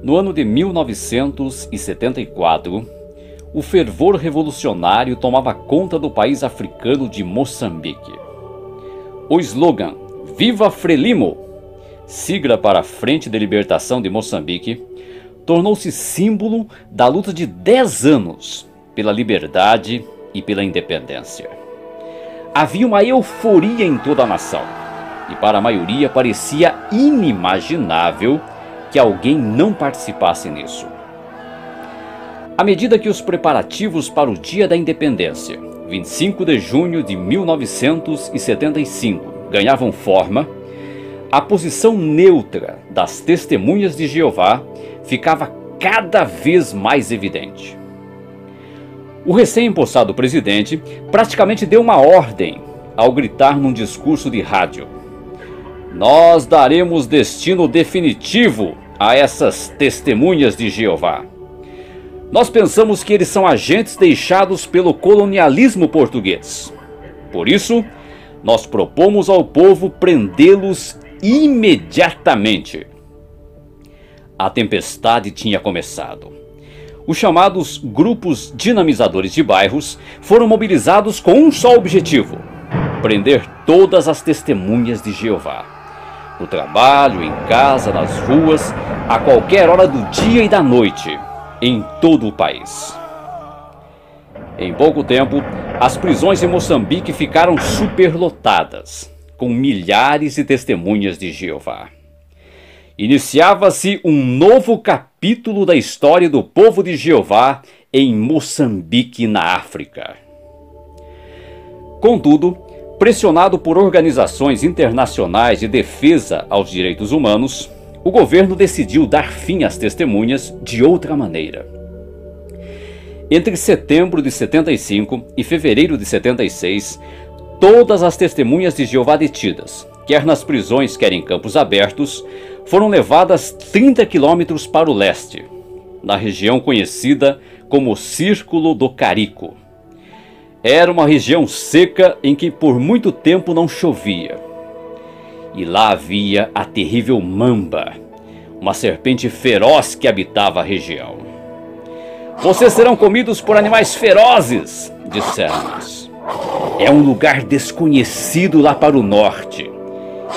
No ano de 1974, o fervor revolucionário tomava conta do país africano de Moçambique. O slogan "Viva Frelimo", sigla para a Frente de Libertação de Moçambique, tornou-se símbolo da luta de 10 anos pela liberdade e pela independência. Havia uma euforia em toda a nação, e para a maioria parecia inimaginável que alguém não participasse nisso. À medida que os preparativos para o Dia da Independência, 25 de junho de 1975, ganhavam forma, a posição neutra das Testemunhas de Jeová ficava cada vez mais evidente. O recém-empossado presidente praticamente deu uma ordem ao gritar num discurso de rádio: "Nós daremos destino definitivo a essas Testemunhas de Jeová. Nós pensamos que eles são agentes deixados pelo colonialismo português. Por isso, nós propomos ao povo prendê-los imediatamente." A tempestade tinha começado. Os chamados grupos dinamizadores de bairros foram mobilizados com um só objetivo: prender todas as Testemunhas de Jeová. No trabalho, em casa, nas ruas, a qualquer hora do dia e da noite, em todo o país. Em pouco tempo, as prisões em Moçambique ficaram superlotadas, com milhares de Testemunhas de Jeová. Iniciava-se um novo capítulo da história do povo de Jeová em Moçambique, na África. Contudo, pressionado por organizações internacionais de defesa aos direitos humanos, o governo decidiu dar fim às testemunhas de outra maneira. Entre setembro de 75 e fevereiro de 76, todas as Testemunhas de Jeová detidas, quer nas prisões, quer em campos abertos, foram levadas 30 quilômetros para o leste, na região conhecida como Círculo do Carico. Era uma região seca em que por muito tempo não chovia. E lá havia a terrível mamba, uma serpente feroz que habitava a região. "Vocês serão comidos por animais ferozes", disseram-nos. "É um lugar desconhecido lá para o norte,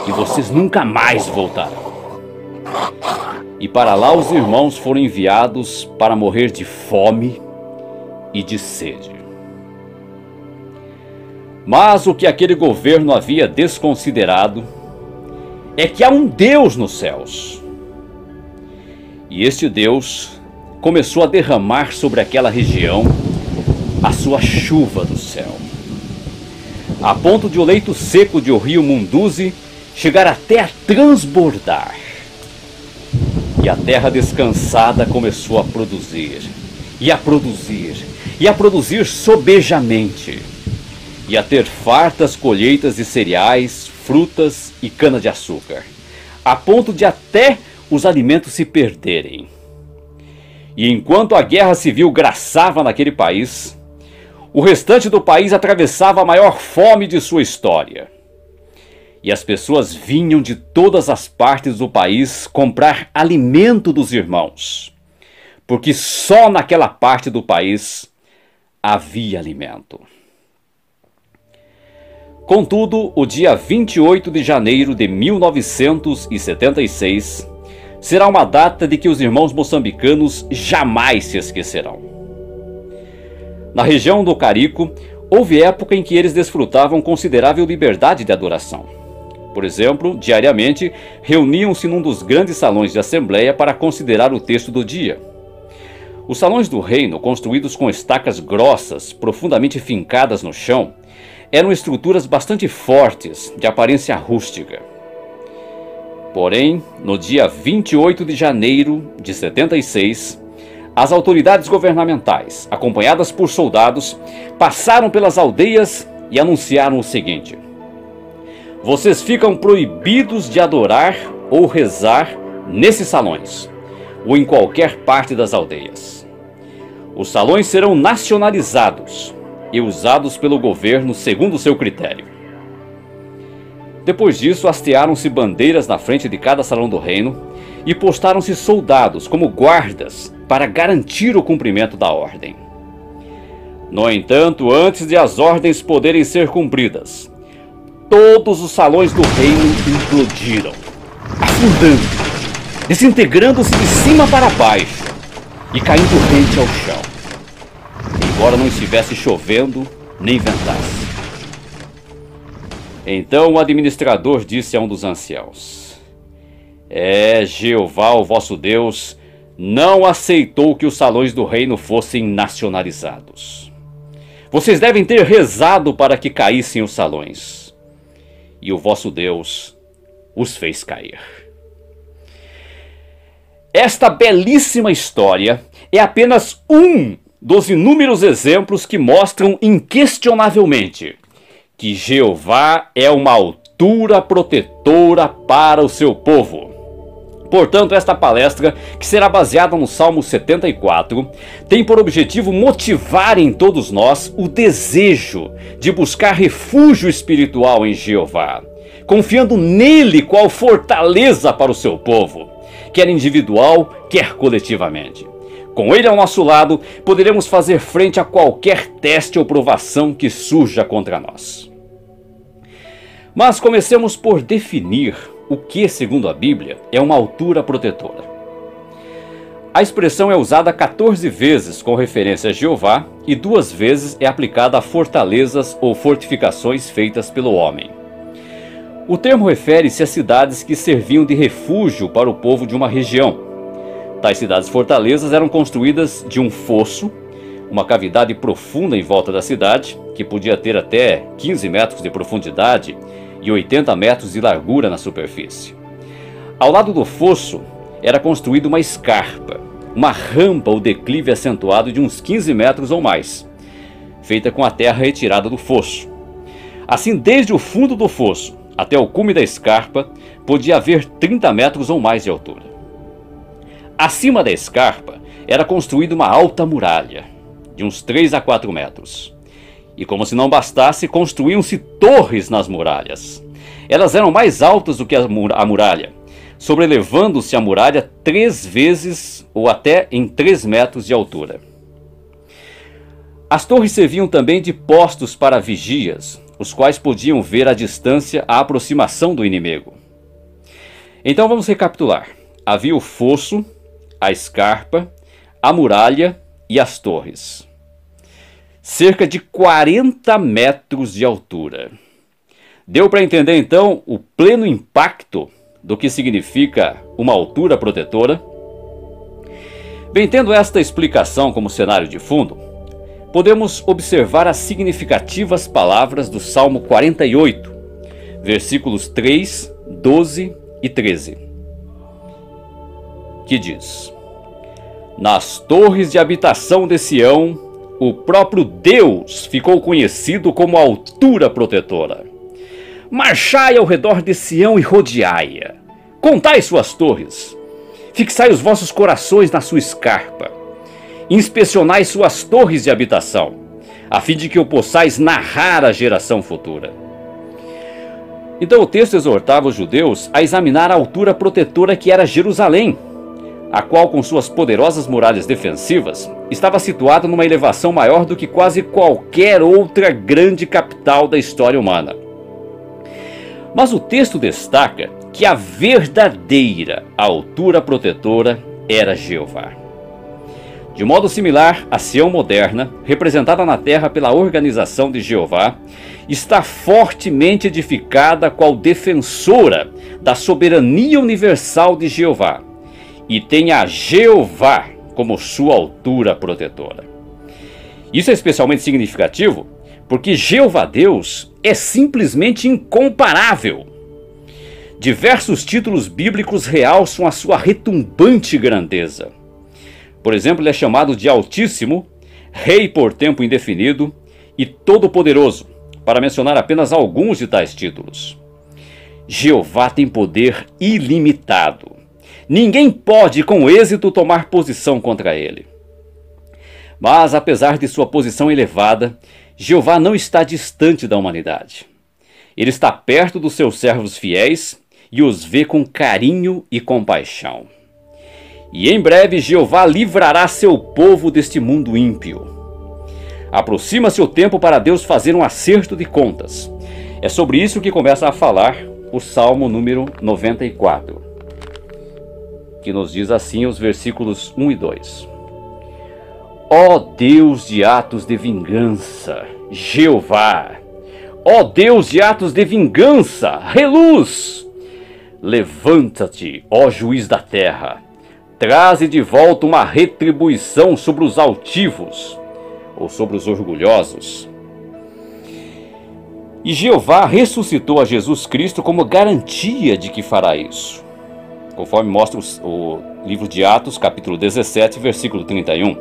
e vocês nunca mais voltarão." E para lá os irmãos foram enviados para morrer de fome e de sede. Mas o que aquele governo havia desconsiderado é que há um Deus nos céus. E este Deus começou a derramar sobre aquela região a sua chuva do céu, a ponto de o leito seco de o rio Munduzi chegar até a transbordar. E a terra descansada começou a produzir, e a produzir, e a produzir sobejamente, e a ter fartas colheitas de cereais, frutas e cana-de-açúcar, a ponto de até os alimentos se perderem. E enquanto a guerra civil graçava naquele país, o restante do país atravessava a maior fome de sua história. E as pessoas vinham de todas as partes do país comprar alimento dos irmãos, porque só naquela parte do país havia alimento. Contudo, o dia 28 de janeiro de 1976 será uma data de que os irmãos moçambicanos jamais se esquecerão. Na região do Carico, houve época em que eles desfrutavam considerável liberdade de adoração. Por exemplo, diariamente, reuniam-se num dos grandes salões de assembleia para considerar o texto do dia. Os salões do reino, construídos com estacas grossas, profundamente fincadas no chão, eram estruturas bastante fortes, de aparência rústica. Porém, no dia 28 de janeiro de 76, as autoridades governamentais, acompanhadas por soldados, passaram pelas aldeias e anunciaram o seguinte: "Vocês ficam proibidos de adorar ou rezar nesses salões, ou em qualquer parte das aldeias. Os salões serão nacionalizados e usados pelo governo segundo o seu critério." Depois disso, hastearam-se bandeiras na frente de cada salão do reino, e postaram-se soldados como guardas para garantir o cumprimento da ordem. No entanto, antes de as ordens poderem ser cumpridas, todos os salões do reino implodiram, afundando, desintegrando-se de cima para baixo e caindo rente ao chão, embora não estivesse chovendo nem ventasse. Então o administrador disse a um dos anciãos: Jeová, o vosso Deus, não aceitou que os salões do reino fossem nacionalizados. Vocês devem ter rezado para que caíssem os salões, e o vosso Deus os fez cair. Esta belíssima história é apenas um dos inúmeros exemplos que mostram inquestionavelmente que Jeová é uma altura protetora para o seu povo. Portanto, esta palestra, que será baseada no Salmo 74, tem por objetivo motivar em todos nós o desejo de buscar refúgio espiritual em Jeová, confiando nele qual fortaleza para o seu povo, quer individual, quer coletivamente. Com ele ao nosso lado, poderemos fazer frente a qualquer teste ou provação que surja contra nós. Mas comecemos por definir o que, segundo a Bíblia, é uma altura protetora. A expressão é usada 14 vezes com referência a Jeová e 2 vezes é aplicada a fortalezas ou fortificações feitas pelo homem. O termo refere-se a cidades que serviam de refúgio para o povo de uma região. Tais cidades-fortalezas eram construídas de um fosso, uma cavidade profunda em volta da cidade, que podia ter até 15 metros de profundidade e 80 metros de largura na superfície. Ao lado do fosso era construída uma escarpa, uma rampa ou declive acentuado de uns 15 metros ou mais, feita com a terra retirada do fosso. Assim, desde o fundo do fosso até o cume da escarpa, podia haver 30 metros ou mais de altura. Acima da escarpa era construída uma alta muralha, de uns 3 a 4 metros. E como se não bastasse, construíam-se torres nas muralhas. Elas eram mais altas do que a muralha, sobrelevando-se a muralha 3 vezes ou até em 3 metros de altura. As torres serviam também de postos para vigias, os quais podiam ver à distância a aproximação do inimigo. Então vamos recapitular. Havia o fosso, a escarpa, a muralha e as torres. Cerca de 40 metros de altura. Deu para entender então o pleno impacto do que significa uma altura protetora? Bem, tendo esta explicação como cenário de fundo, podemos observar as significativas palavras do Salmo 48, versículos 3, 12 e 13, que diz: Nas torres de habitação de Sião, o próprio Deus ficou conhecido como a altura protetora. Marchai ao redor de Sião e rodeai-a. Contai suas torres. Fixai os vossos corações na sua escarpa. Inspecionai suas torres de habitação, a fim de que o possais narrar à geração futura. Então o texto exortava os judeus a examinar a altura protetora que era Jerusalém, a qual, com suas poderosas muralhas defensivas, estava situada numa elevação maior do que quase qualquer outra grande capital da história humana. Mas o texto destaca que a verdadeira altura protetora era Jeová. De modo similar, a Sião moderna, representada na terra pela organização de Jeová, está fortemente edificada qual defensora da soberania universal de Jeová, e tem a Jeová como sua altura protetora. Isso é especialmente significativo porque Jeová Deus é simplesmente incomparável. Diversos títulos bíblicos realçam a sua retumbante grandeza. Por exemplo, ele é chamado de Altíssimo, Rei por tempo indefinido e Todo-Poderoso, para mencionar apenas alguns de tais títulos. Jeová tem poder ilimitado. Ninguém pode, com êxito, tomar posição contra ele. Mas, apesar de sua posição elevada, Jeová não está distante da humanidade. Ele está perto dos seus servos fiéis e os vê com carinho e compaixão. E em breve Jeová livrará seu povo deste mundo ímpio. Aproxima-se o tempo para Deus fazer um acerto de contas. É sobre isso que começa a falar o Salmo número 94, que nos diz assim os versículos 1 e 2. Ó Deus de atos de vingança, Jeová! Ó Deus de atos de vingança, reluz! Levanta-te, ó juiz da terra, traze de volta uma retribuição sobre os altivos, ou sobre os orgulhosos. E Jeová ressuscitou a Jesus Cristo como garantia de que fará isso, conforme mostra o livro de Atos, capítulo 17, versículo 31.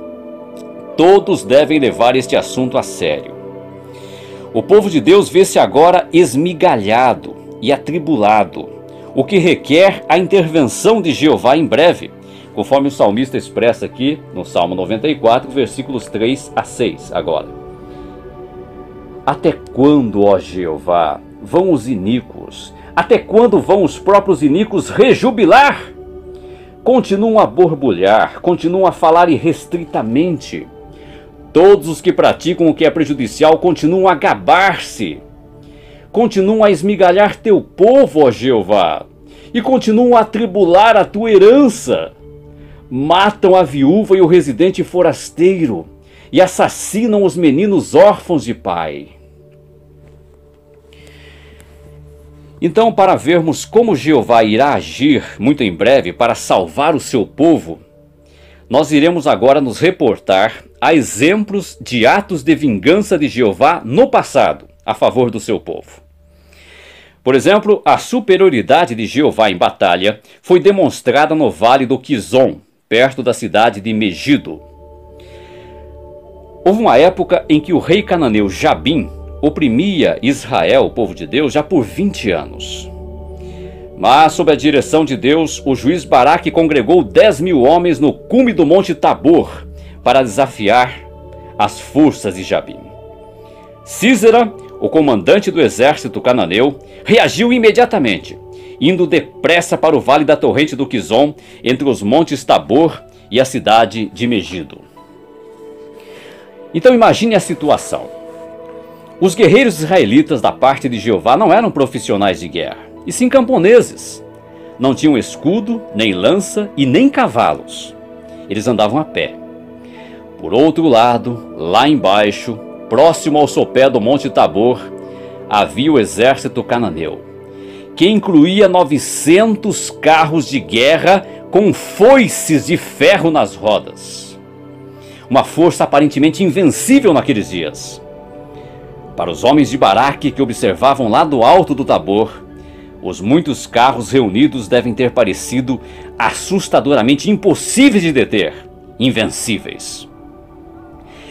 Todos devem levar este assunto a sério. O povo de Deus vê-se agora esmigalhado e atribulado, o que requer a intervenção de Jeová em breve, conforme o salmista expressa aqui no Salmo 94, versículos 3 a 6 agora. Até quando, ó Jeová, vão os iníquos? Até quando vão os próprios iníquos rejubilar? Continuam a borbulhar, continuam a falar irrestritamente. Todos os que praticam o que é prejudicial continuam a gabar-se. Continuam a esmigalhar teu povo, ó Jeová, e continuam a atribular a tua herança. Matam a viúva e o residente forasteiro, e assassinam os meninos órfãos de pai. Então, para vermos como Jeová irá agir muito em breve para salvar o seu povo, nós iremos agora nos reportar a exemplos de atos de vingança de Jeová no passado, a favor do seu povo. Por exemplo, a superioridade de Jeová em batalha foi demonstrada no vale do Quizon, perto da cidade de Megido. Houve uma época em que o rei cananeu Jabim oprimia Israel, o povo de Deus, já por 20 anos. Mas, sob a direção de Deus, o juiz Baraque congregou 10.000 homens no cume do monte Tabor para desafiar as forças de Jabim. Sísera, o comandante do exército cananeu, reagiu imediatamente, indo depressa para o vale da torrente do Quizon, entre os montes Tabor e a cidade de Megido. Então imagine a situação. Os guerreiros israelitas da parte de Jeová não eram profissionais de guerra, e sim camponeses. Não tinham escudo, nem lança e nem cavalos. Eles andavam a pé. Por outro lado, lá embaixo, próximo ao sopé do monte Tabor, havia o exército cananeu, que incluía 900 carros de guerra com foices de ferro nas rodas. Uma força aparentemente invencível naqueles dias. Para os homens de Baraque que observavam lá do alto do Tabor, os muitos carros reunidos devem ter parecido assustadoramente impossíveis de deter, invencíveis.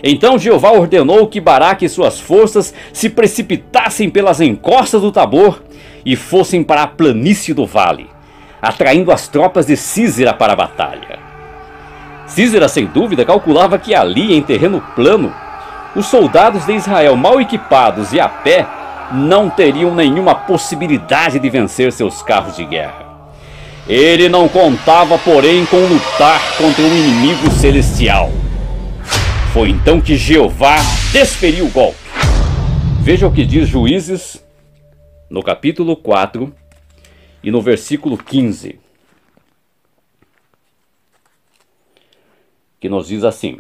Então Jeová ordenou que Baraque e suas forças se precipitassem pelas encostas do Tabor e fossem para a planície do vale, atraindo as tropas de Sísera para a batalha. Sísera, sem dúvida, calculava que ali, em terreno plano, os soldados de Israel, mal equipados e a pé, não teriam nenhuma possibilidade de vencer seus carros de guerra. Ele não contava, porém, com lutar contra um inimigo celestial. Foi então que Jeová desferiu o golpe. Veja o que diz Juízes, no capítulo 4 e no versículo 15, que nos diz assim: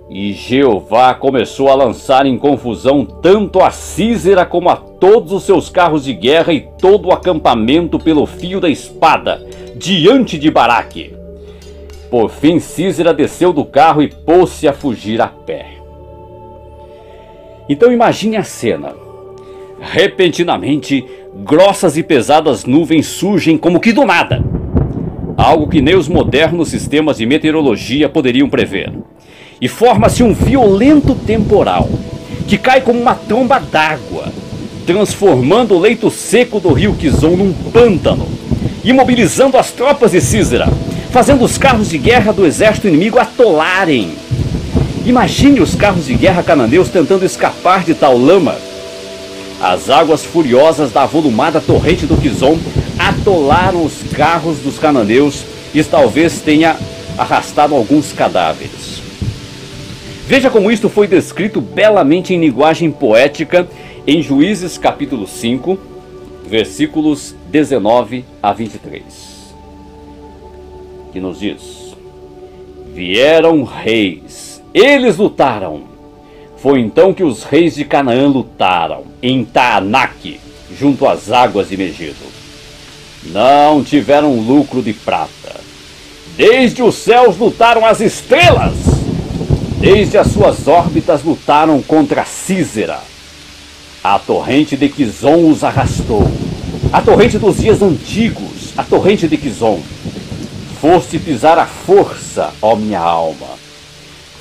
E Jeová começou a lançar em confusão tanto a Sísera como a todos os seus carros de guerra e todo o acampamento pelo fio da espada, diante de Baraque. Por fim, Sísera desceu do carro e pôs-se a fugir a pé. Então imagine a cena. Repentinamente, grossas e pesadas nuvens surgem como que do nada. Algo que nem os modernos sistemas de meteorologia poderiam prever. E forma-se um violento temporal, que cai como uma tromba d'água, transformando o leito seco do rio Quizon num pântano, imobilizando as tropas de Sísera, fazendo os carros de guerra do exército inimigo atolarem. Imagine os carros de guerra cananeus tentando escapar de tal lama. As águas furiosas da avolumada torrente do Quizon atolaram os carros dos cananeus e talvez tenha arrastado alguns cadáveres. Veja como isto foi descrito belamente em linguagem poética em Juízes capítulo 5, versículos 19 a 23, que nos diz: Vieram reis, eles lutaram. Foi então que os reis de Canaã lutaram em Taanaque, junto às águas de Megido. Não tiveram lucro de prata. Desde os céus lutaram as estrelas. Desde as suas órbitas lutaram contra Císera. A torrente de Quizon os arrastou. A torrente dos dias antigos, a torrente de Quizon. Foste pisar a força, ó minha alma.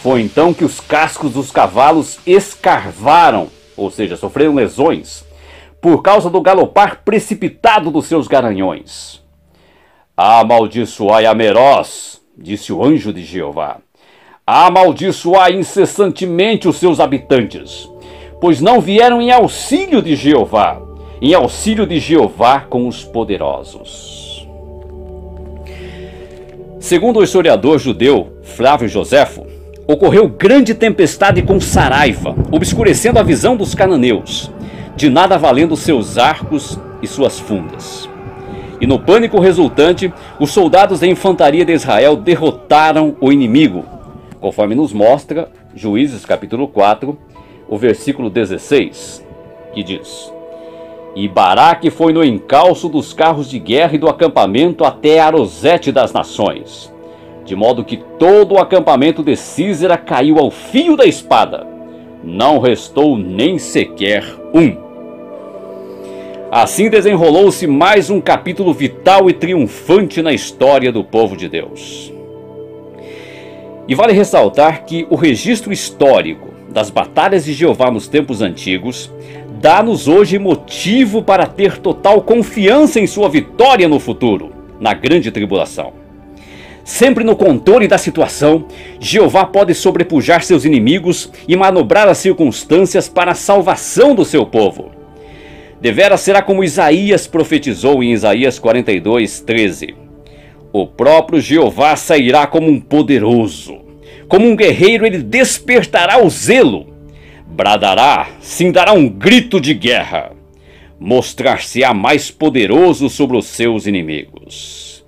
Foi então que os cascos dos cavalos escarvaram, ou seja, sofreram lesões, por causa do galopar precipitado dos seus garanhões. Amaldiçoai a Meroz, disse o anjo de Jeová. Amaldiçoai incessantemente os seus habitantes, pois não vieram em auxílio de Jeová com os poderosos. Segundo o historiador judeu Flávio Joséfo, ocorreu grande tempestade com Saraiva, obscurecendo a visão dos cananeus, de nada valendo seus arcos e suas fundas. E no pânico resultante, os soldados da infantaria de Israel derrotaram o inimigo, conforme nos mostra Juízes capítulo 4, o versículo 16, que diz: E Baraque foi no encalço dos carros de guerra e do acampamento até Arosete das nações, de modo que todo o acampamento de Císera caiu ao fio da espada. Não restou nem sequer um. Assim desenrolou-se mais um capítulo vital e triunfante na história do povo de Deus. E vale ressaltar que o registro histórico das batalhas de Jeová nos tempos antigos dá-nos hoje motivo para ter total confiança em sua vitória no futuro, na grande tribulação. Sempre no controle da situação, Jeová pode sobrepujar seus inimigos e manobrar as circunstâncias para a salvação do seu povo. Deveras será como Isaías profetizou em Isaías 42, 13. O próprio Jeová sairá como um poderoso. Como um guerreiro ele despertará o zelo. Bradará, sim dará um grito de guerra. Mostrar-se-á mais poderoso sobre os seus inimigos.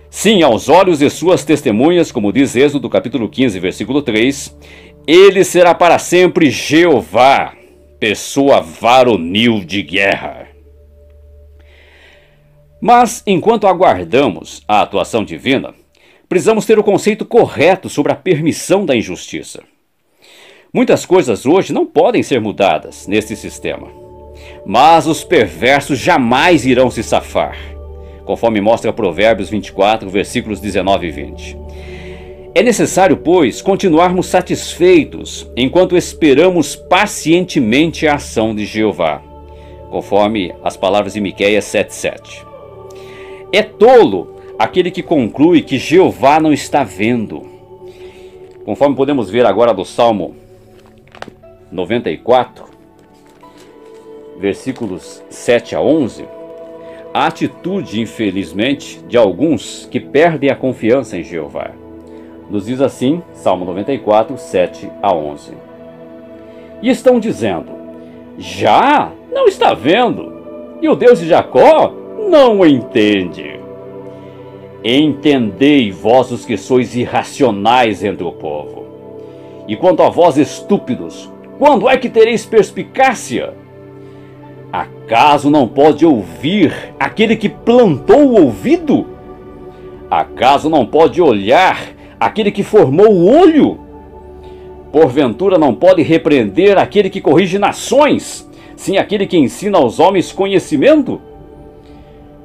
Sim, aos olhos de suas testemunhas, como diz Êxodo capítulo 15, versículo 3, ele será para sempre Jeová, pessoa varonil de guerra. Mas, enquanto aguardamos a atuação divina, precisamos ter o conceito correto sobre a permissão da injustiça. Muitas coisas hoje não podem ser mudadas neste sistema, mas os perversos jamais irão se safar, conforme mostra Provérbios 24, versículos 19 e 20. É necessário, pois, continuarmos satisfeitos enquanto esperamos pacientemente a ação de Jeová, conforme as palavras de Miqueias 7,7. É tolo aquele que conclui que Jeová não está vendo. Conforme podemos ver agora do Salmo 94, versículos 7 a 11, a atitude, infelizmente, de alguns que perdem a confiança em Jeová. Nos diz assim, Salmo 94, 7 a 11. E estão dizendo: já não está vendo, e o Deus de Jacó não o entende. Entendei, vós os que sois irracionais entre o povo. E quanto a vós, estúpidos, quando é que tereis perspicácia? Acaso não pode ouvir aquele que plantou o ouvido? Acaso não pode olhar aquele que formou o olho? Porventura não pode repreender aquele que corrige nações, sim aquele que ensina aos homens conhecimento?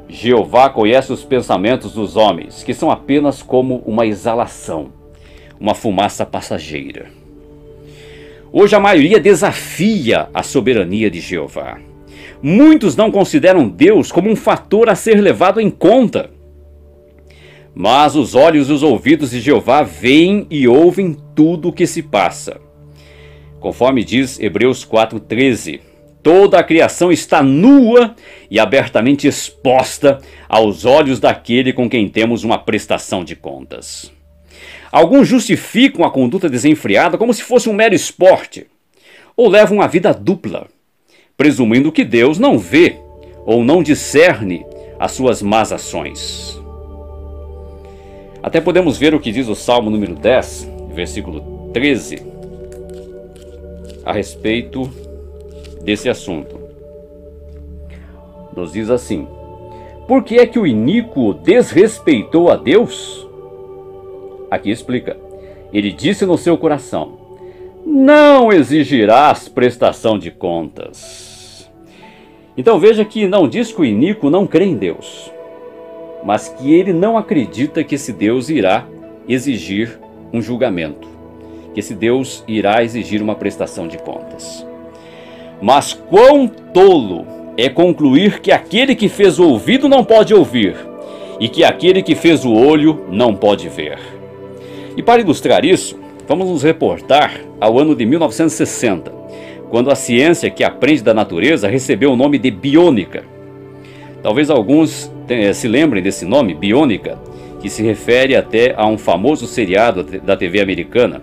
Jeová conhece os pensamentos dos homens, que são apenas como uma exalação, uma fumaça passageira. Hoje a maioria desafia a soberania de Jeová. Muitos não consideram Deus como um fator a ser levado em conta. Mas os olhos e os ouvidos de Jeová veem e ouvem tudo o que se passa. Conforme diz Hebreus 4,13, toda a criação está nua e abertamente exposta aos olhos daquele com quem temos uma prestação de contas. Alguns justificam a conduta desenfreada como se fosse um mero esporte, ou levam a vida dupla, presumindo que Deus não vê ou não discerne as suas más ações. Até podemos ver o que diz o Salmo número 10, versículo 13, a respeito desse assunto. Nos diz assim: por que é que o iníquo desrespeitou a Deus? Aqui explica: ele disse no seu coração: não exigirás prestação de contas. Então veja que não diz que o iníquo não crê em Deus, mas que ele não acredita que esse Deus irá exigir um julgamento, que esse Deus irá exigir uma prestação de contas. Mas quão tolo é concluir que aquele que fez o ouvido não pode ouvir, e que aquele que fez o olho não pode ver. E para ilustrar isso, vamos nos reportar ao ano de 1960, quando a ciência que aprende da natureza recebeu o nome de biônica. Talvez alguns se lembrem desse nome, biônica, que se refere até a um famoso seriado da TV americana.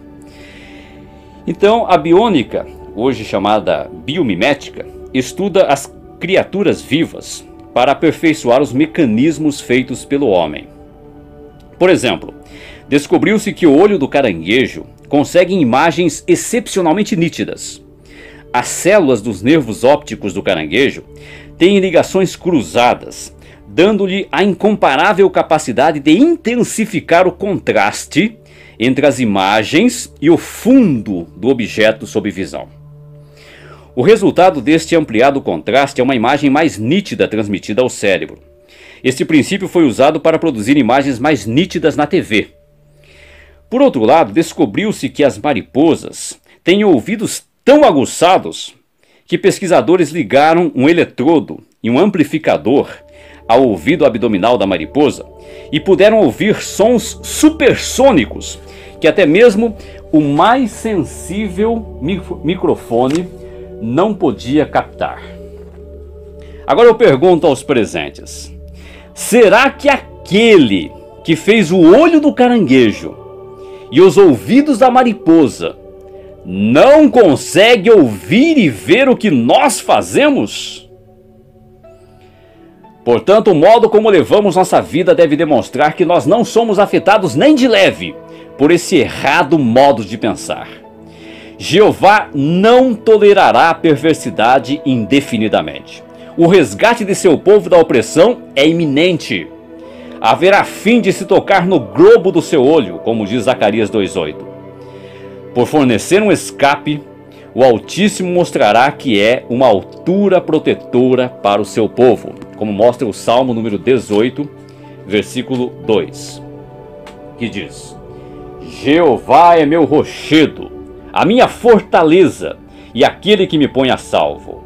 Então, a biônica, hoje chamada biomimética, estuda as criaturas vivas para aperfeiçoar os mecanismos feitos pelo homem. Por exemplo, descobriu-se que o olho do caranguejo consegue imagens excepcionalmente nítidas. As células dos nervos ópticos do caranguejo têm ligações cruzadas, dando-lhe a incomparável capacidade de intensificar o contraste entre as imagens e o fundo do objeto sob visão. O resultado deste ampliado contraste é uma imagem mais nítida transmitida ao cérebro. Este princípio foi usado para produzir imagens mais nítidas na TV. Por outro lado, descobriu-se que as mariposas têm ouvidos tão aguçados que pesquisadores ligaram um eletrodo e um amplificador ao ouvido abdominal da mariposa e puderam ouvir sons supersônicos que até mesmo o mais sensível microfone não podia captar. Agora eu pergunto aos presentes: será que aquele que fez o olho do caranguejo e os ouvidos da mariposa não consegue ouvir e ver o que nós fazemos? Portanto, o modo como levamos nossa vida deve demonstrar que nós não somos afetados nem de leve por esse errado modo de pensar. Jeová não tolerará a perversidade indefinidamente. O resgate de seu povo da opressão é iminente. Haverá fim de se tocar no globo do seu olho, como diz Zacarias 2:8. Por fornecer um escape, o Altíssimo mostrará que é uma altura protetora para o seu povo, como mostra o Salmo número 18, versículo 2, que diz: Jeová é meu rochedo, a minha fortaleza e aquele que me põe a salvo.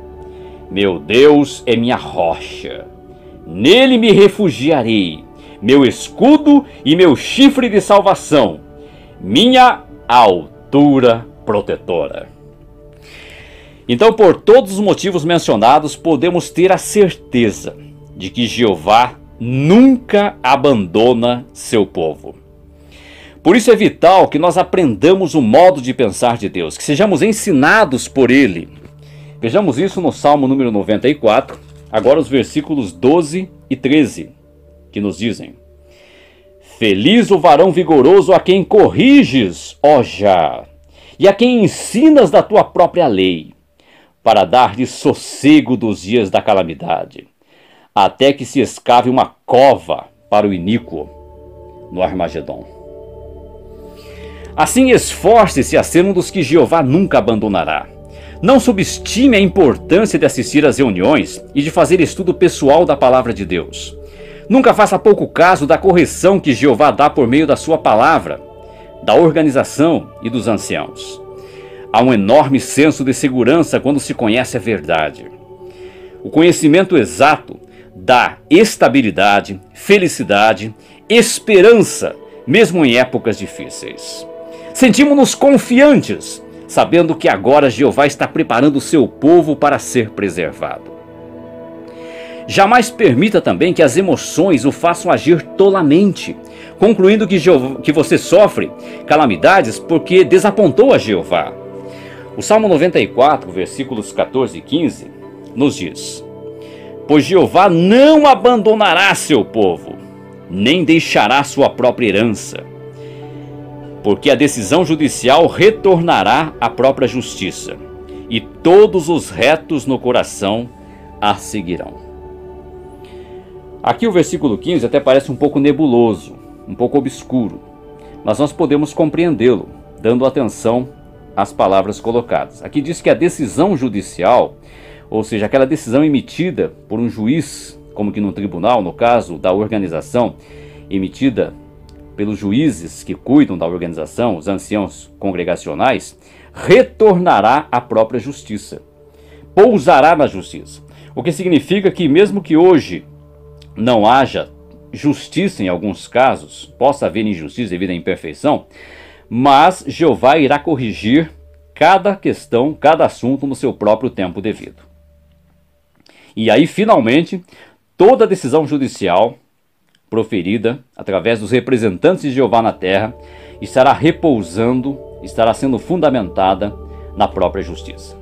Meu Deus é minha rocha, nele me refugiarei, meu escudo e meu chifre de salvação, minha altura protetora. Então, por todos os motivos mencionados, podemos ter a certeza de que Jeová nunca abandona seu povo. Por isso é vital que nós aprendamos o modo de pensar de Deus, que sejamos ensinados por Ele. Vejamos isso no Salmo número 94, agora os versículos 12 e 13, que nos dizem: Feliz o varão vigoroso a quem corriges, ó Jah, e a quem ensinas da tua própria lei, para dar-lhe sossego dos dias da calamidade, até que se escave uma cova para o iníquo no Armagedon. Assim, esforce-se a ser um dos que Jeová nunca abandonará. Não subestime a importância de assistir às reuniões e de fazer estudo pessoal da palavra de Deus. Nunca faça pouco caso da correção que Jeová dá por meio da sua palavra, da organização e dos anciãos. Há um enorme senso de segurança quando se conhece a verdade. O conhecimento exato dá estabilidade, felicidade, esperança, mesmo em épocas difíceis. Sentimos-nos confiantes sabendo que agora Jeová está preparando o seu povo para ser preservado. Jamais permita também que as emoções o façam agir tolamente, concluindo que você sofre calamidades porque desapontou a Jeová. O Salmo 94, versículos 14 e 15, nos diz: Pois Jeová não abandonará seu povo, nem deixará sua própria herança, porque a decisão judicial retornará à própria justiça, e todos os retos no coração a seguirão. Aqui o versículo 15 até parece um pouco nebuloso, um pouco obscuro, mas nós podemos compreendê-lo, dando atenção às palavras colocadas. Aqui diz que a decisão judicial, ou seja, aquela decisão emitida por um juiz, como que num tribunal, no caso da organização, emitida pelos juízes que cuidam da organização, os anciãos congregacionais, retornará à própria justiça, pousará na justiça. O que significa que mesmo que hoje não haja justiça em alguns casos, possa haver injustiça devido à imperfeição, mas Jeová irá corrigir cada questão, cada assunto no seu próprio tempo devido. E aí, finalmente, toda decisão judicial proferida através dos representantes de Jeová na terra estará repousando, estará sendo fundamentada na própria justiça.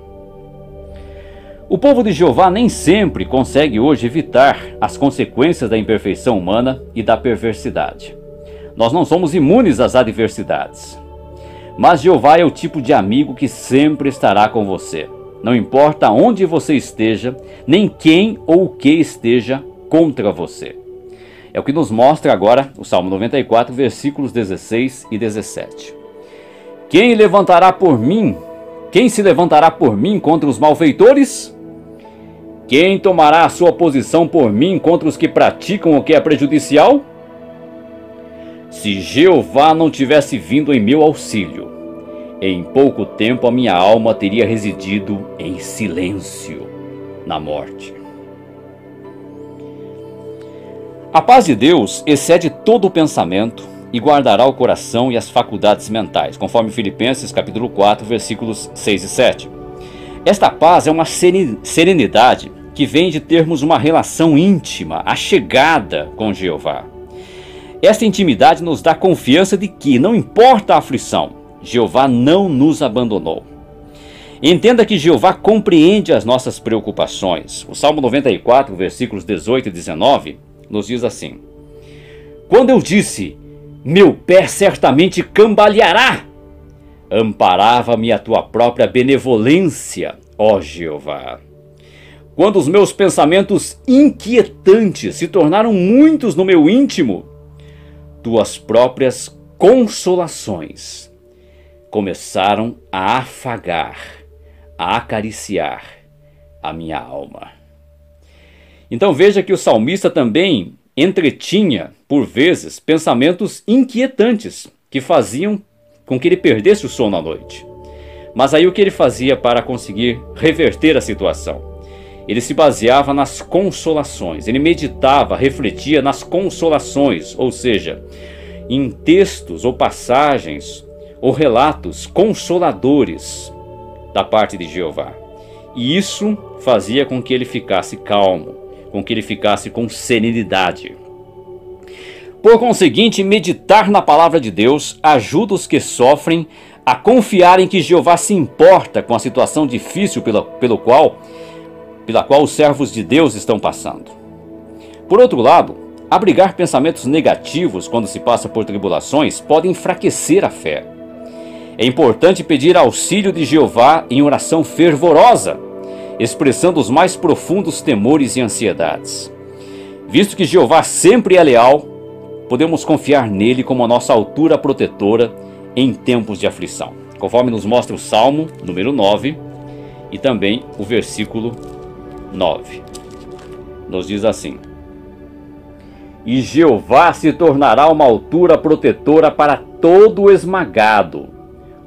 O povo de Jeová nem sempre consegue hoje evitar as consequências da imperfeição humana e da perversidade. Nós não somos imunes às adversidades. Mas Jeová é o tipo de amigo que sempre estará com você. Não importa onde você esteja, nem quem ou o que esteja contra você. É o que nos mostra agora o Salmo 94, versículos 16 e 17. Quem se levantará por mim contra os malfeitores? Quem tomará a sua posição por mim contra os que praticam o que é prejudicial? Se Jeová não tivesse vindo em meu auxílio, em pouco tempo a minha alma teria residido em silêncio na morte. A paz de Deus excede todo o pensamento e guardará o coração e as faculdades mentais, conforme Filipenses capítulo 4, versículos 6 e 7. Esta paz é uma serenidade que vem de termos uma relação íntima, achegada com Jeová. Esta intimidade nos dá confiança de que, não importa a aflição, Jeová não nos abandonou. Entenda que Jeová compreende as nossas preocupações. O Salmo 94, versículos 18 e 19, nos diz assim: Quando eu disse, meu pé certamente cambaleará, amparava-me a tua própria benevolência, ó Jeová. Quando os meus pensamentos inquietantes se tornaram muitos no meu íntimo, tuas próprias consolações começaram a afagar, a acariciar a minha alma. Então veja que o salmista também entretinha, por vezes, pensamentos inquietantes que faziam com que ele perdesse o sono à noite. Mas aí o que ele fazia para conseguir reverter a situação? Ele se baseava nas consolações, ele meditava, refletia nas consolações, ou seja, em textos ou passagens ou relatos consoladores da parte de Jeová. E isso fazia com que ele ficasse calmo, com que ele ficasse com serenidade. Por conseguinte, meditar na palavra de Deus ajuda os que sofrem a confiar em que Jeová se importa com a situação difícil pela qual os servos de Deus estão passando. Por outro lado, abrigar pensamentos negativos quando se passa por tribulações pode enfraquecer a fé. É importante pedir auxílio de Jeová em oração fervorosa, expressando os mais profundos temores e ansiedades. Visto que Jeová sempre é leal, podemos confiar nele como a nossa altura protetora em tempos de aflição, conforme nos mostra o Salmo número 9 e também o versículo 9. Nos diz assim: E Jeová se tornará uma altura protetora para todo esmagado,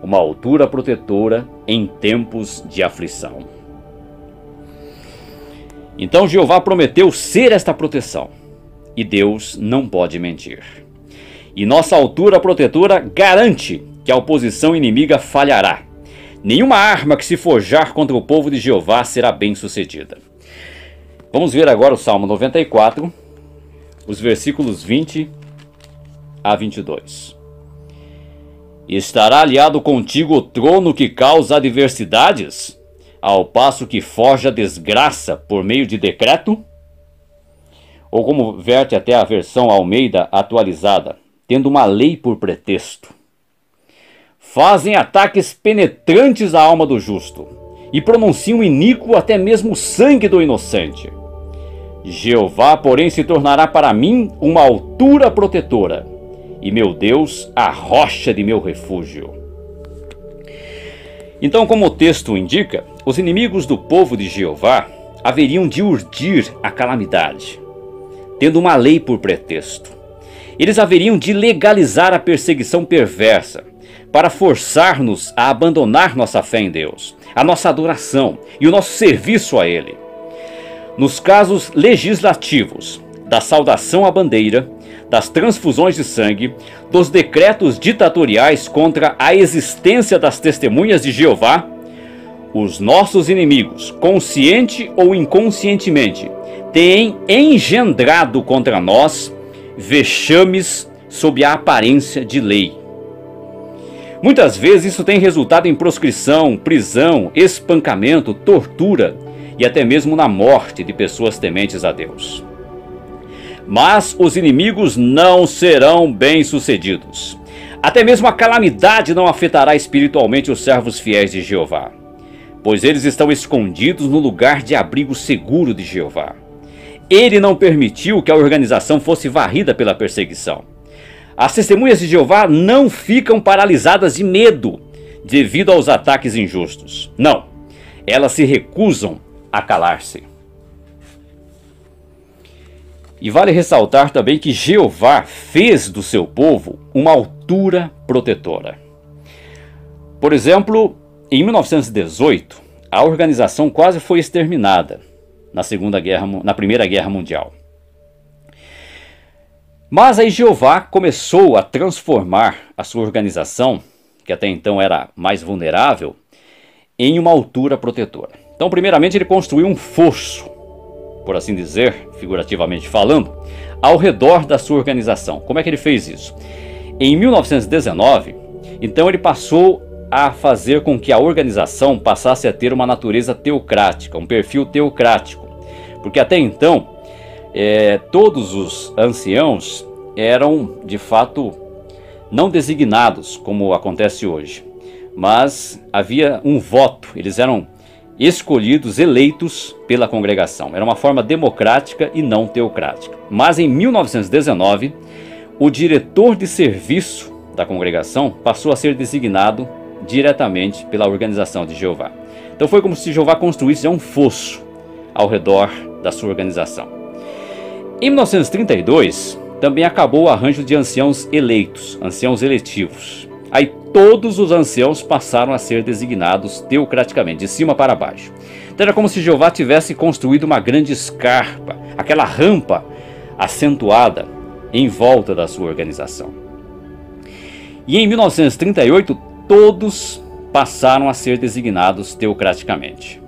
uma altura protetora em tempos de aflição. Então Jeová prometeu ser esta proteção, e Deus não pode mentir. E nossa altura protetora garante que a oposição inimiga falhará, Nenhuma arma que se forjar contra o povo de Jeová será bem sucedida. Vamos ver agora o Salmo 94, os versículos 20 a 22. Estará aliado contigo o trono que causa adversidades, ao passo que forja desgraça por meio de decreto? Ou como verte até a versão Almeida atualizada, tendo uma lei por pretexto. Fazem ataques penetrantes à alma do justo, e pronunciam iníquo até mesmo o sangue do inocente. Jeová, porém, se tornará para mim uma altura protetora, e meu Deus, a rocha de meu refúgio. Então, como o texto indica, os inimigos do povo de Jeová haveriam de urdir a calamidade, tendo uma lei por pretexto. Eles haveriam de legalizar a perseguição perversa, para forçar-nos a abandonar nossa fé em Deus, a nossa adoração e o nosso serviço a Ele. Nos casos legislativos, da saudação à bandeira, das transfusões de sangue, dos decretos ditatoriais contra a existência das testemunhas de Jeová, os nossos inimigos, consciente ou inconscientemente, têm engendrado contra nós vexames sob a aparência de lei. Muitas vezes isso tem resultado em proscrição, prisão, espancamento, tortura e até mesmo na morte de pessoas tementes a Deus. Mas os inimigos não serão bem-sucedidos. Até mesmo a calamidade não afetará espiritualmente os servos fiéis de Jeová, pois eles estão escondidos no lugar de abrigo seguro de Jeová. Ele não permitiu que a organização fosse varrida pela perseguição. As testemunhas de Jeová não ficam paralisadas de medo devido aos ataques injustos. Não, elas se recusam a calar-se. E vale ressaltar também que Jeová fez do seu povo uma altura protetora. Por exemplo, em 1918, a organização quase foi exterminada na Primeira Guerra Mundial. Mas aí Jeová começou a transformar a sua organização, que até então era mais vulnerável, em uma altura protetora. Então, primeiramente, ele construiu um fosso, por assim dizer, figurativamente falando, ao redor da sua organização. Como é que ele fez isso? Em 1919, então ele passou a fazer com que a organização passasse a ter uma natureza teocrática, um perfil teocrático, porque até então todos os anciãos eram de fato não designados como acontece hoje, mas havia um voto, eles eram escolhidos, eleitos pela congregação. Era uma forma democrática e não teocrática. Mas em 1919, o diretor de serviço da congregação passou a ser designado diretamente pela organização de Jeová. Então foi como se Jeová construísse um fosso ao redor da sua organização. Em 1932, também acabou o arranjo de anciãos eleitos, anciãos eletivos. Aí todos os anciãos passaram a ser designados teocraticamente, de cima para baixo. Então era como se Jeová tivesse construído uma grande escarpa, aquela rampa acentuada em volta da sua organização. E em 1938, todos passaram a ser designados teocraticamente.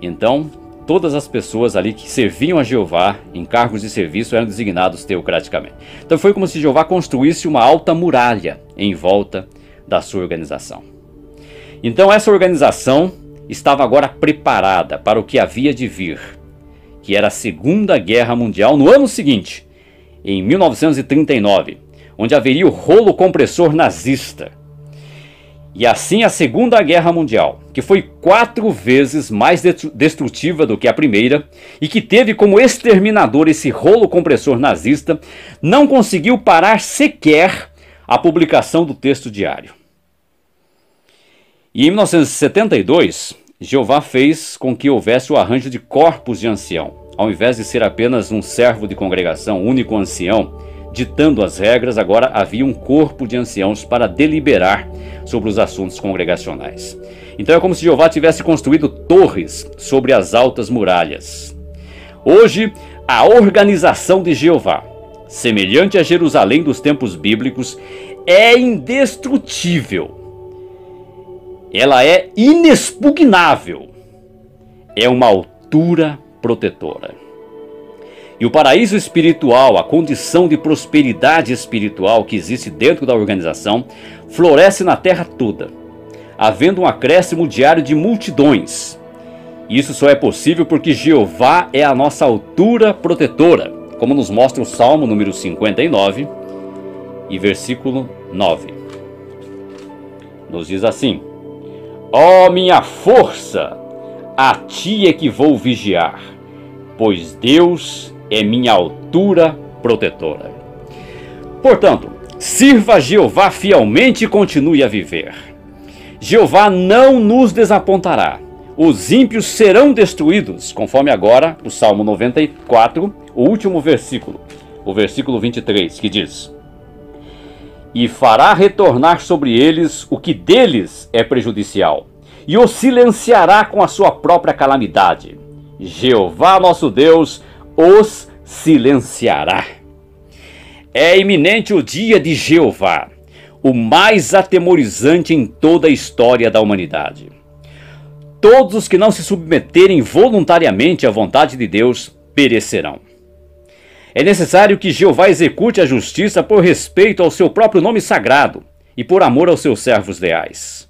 Então, todas as pessoas ali que serviam a Jeová em cargos de serviço eram designados teocraticamente. Então foi como se Jeová construísse uma alta muralha em volta da sua organização. Então essa organização estava agora preparada para o que havia de vir, que era a Segunda Guerra Mundial no ano seguinte, em 1939, onde haveria o rolo compressor nazista. E assim a Segunda Guerra Mundial, que foi 4 vezes mais destrutiva do que a primeira e que teve como exterminador esse rolo compressor nazista, não conseguiu parar sequer a publicação do texto diário. E em 1972, Jeová fez com que houvesse o arranjo de corpos de ancião. Ao invés de ser apenas um servo de congregação, único ancião, ditando as regras, agora havia um corpo de anciãos para deliberar sobre os assuntos congregacionais. Então é como se Jeová tivesse construído torres sobre as altas muralhas. Hoje, a organização de Jeová, semelhante a Jerusalém dos tempos bíblicos, é indestrutível. ela é inexpugnável. É uma altura protetora. E o paraíso espiritual, a condição de prosperidade espiritual que existe dentro da organização, floresce na terra toda, havendo um acréscimo diário de multidões. Isso só é possível porque Jeová é a nossa altura protetora, como nos mostra o Salmo número 59 e versículo 9. Nos diz assim: ó minha força, a ti é que vou vigiar, pois Deus é minha altura protetora. Portanto, sirva a Jeová fielmente e continue a viver. Jeová não nos desapontará. Os ímpios serão destruídos, conforme agora o Salmo 94, o último versículo, o versículo 23, que diz: e fará retornar sobre eles o que deles é prejudicial, e os silenciará com a sua própria calamidade. Jeová nosso Deus os silenciará. É iminente o dia de Jeová, o mais atemorizante em toda a história da humanidade. Todos os que não se submeterem voluntariamente à vontade de Deus perecerão. É necessário que Jeová execute a justiça por respeito ao seu próprio nome sagrado e por amor aos seus servos leais.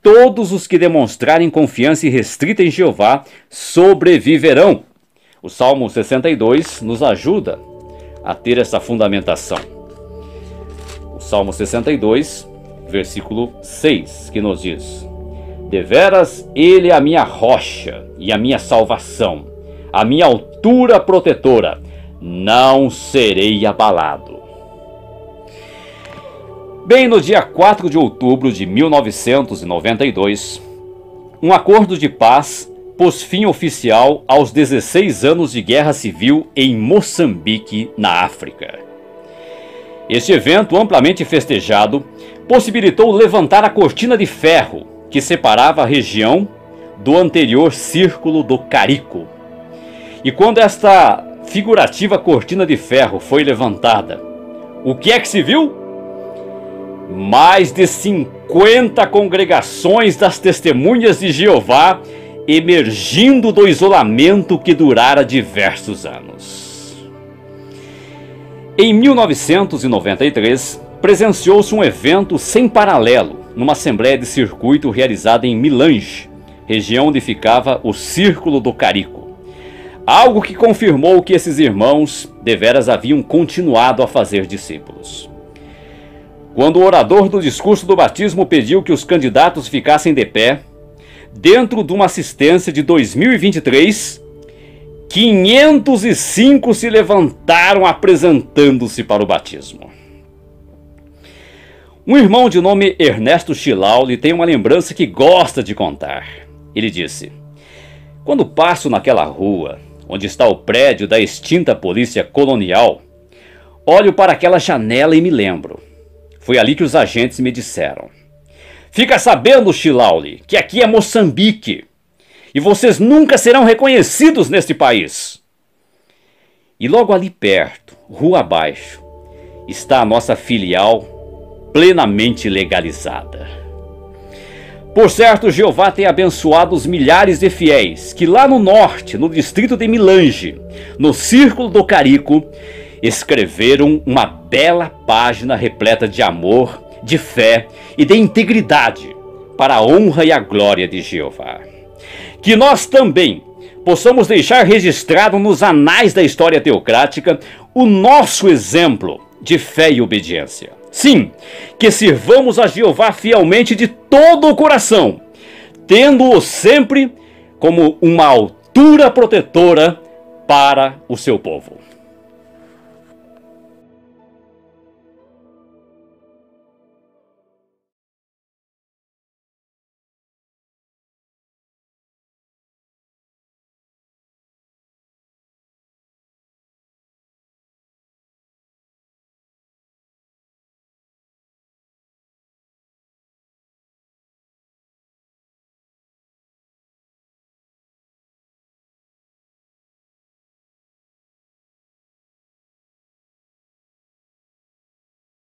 Todos os que demonstrarem confiança irrestrita em Jeová sobreviverão. O Salmo 62 nos ajuda a ter essa fundamentação. O Salmo 62, versículo 6, que nos diz: deveras ele é a minha rocha e a minha salvação, a minha altura protetora, não serei abalado. Bem, no dia 4 de outubro de 1992, um acordo de paz pôs fim oficial aos 16 anos de guerra civil em Moçambique, na África. Este evento, amplamente festejado, possibilitou levantar a cortina de ferro que separava a região do anterior Círculo do Carico. E quando esta figurativa cortina de ferro foi levantada, o que é que se viu? Mais de 50 congregações das Testemunhas de Jeová emergindo do isolamento que durara diversos anos. Em 1993, presenciou-se um evento sem paralelo numa assembleia de circuito realizada em Milange, região onde ficava o Círculo do Carico. Algo que confirmou que esses irmãos deveras haviam continuado a fazer discípulos. Quando o orador do discurso do batismo pediu que os candidatos ficassem de pé, dentro de uma assistência de 2023, 505 se levantaram apresentando-se para o batismo. Um irmão de nome Ernesto Chilauli tem uma lembrança que gosta de contar. Ele disse: quando passo naquela rua, onde está o prédio da extinta polícia colonial, olho para aquela janela e me lembro. Foi ali que os agentes me disseram: fica sabendo, Chilauli, que aqui é Moçambique, e vocês nunca serão reconhecidos neste país. E logo ali perto, rua abaixo, está a nossa filial plenamente legalizada. Por certo, Jeová tem abençoado os milhares de fiéis que lá no norte, no distrito de Milange, no Círculo do Carico, escreveram uma bela página repleta de amor, de fé e de integridade para a honra e a glória de Jeová. Que nós também possamos deixar registrado nos anais da história teocrática o nosso exemplo de fé e obediência. Sim, que sirvamos a Jeová fielmente de todo o coração, tendo-o sempre como uma altura protetora para o seu povo.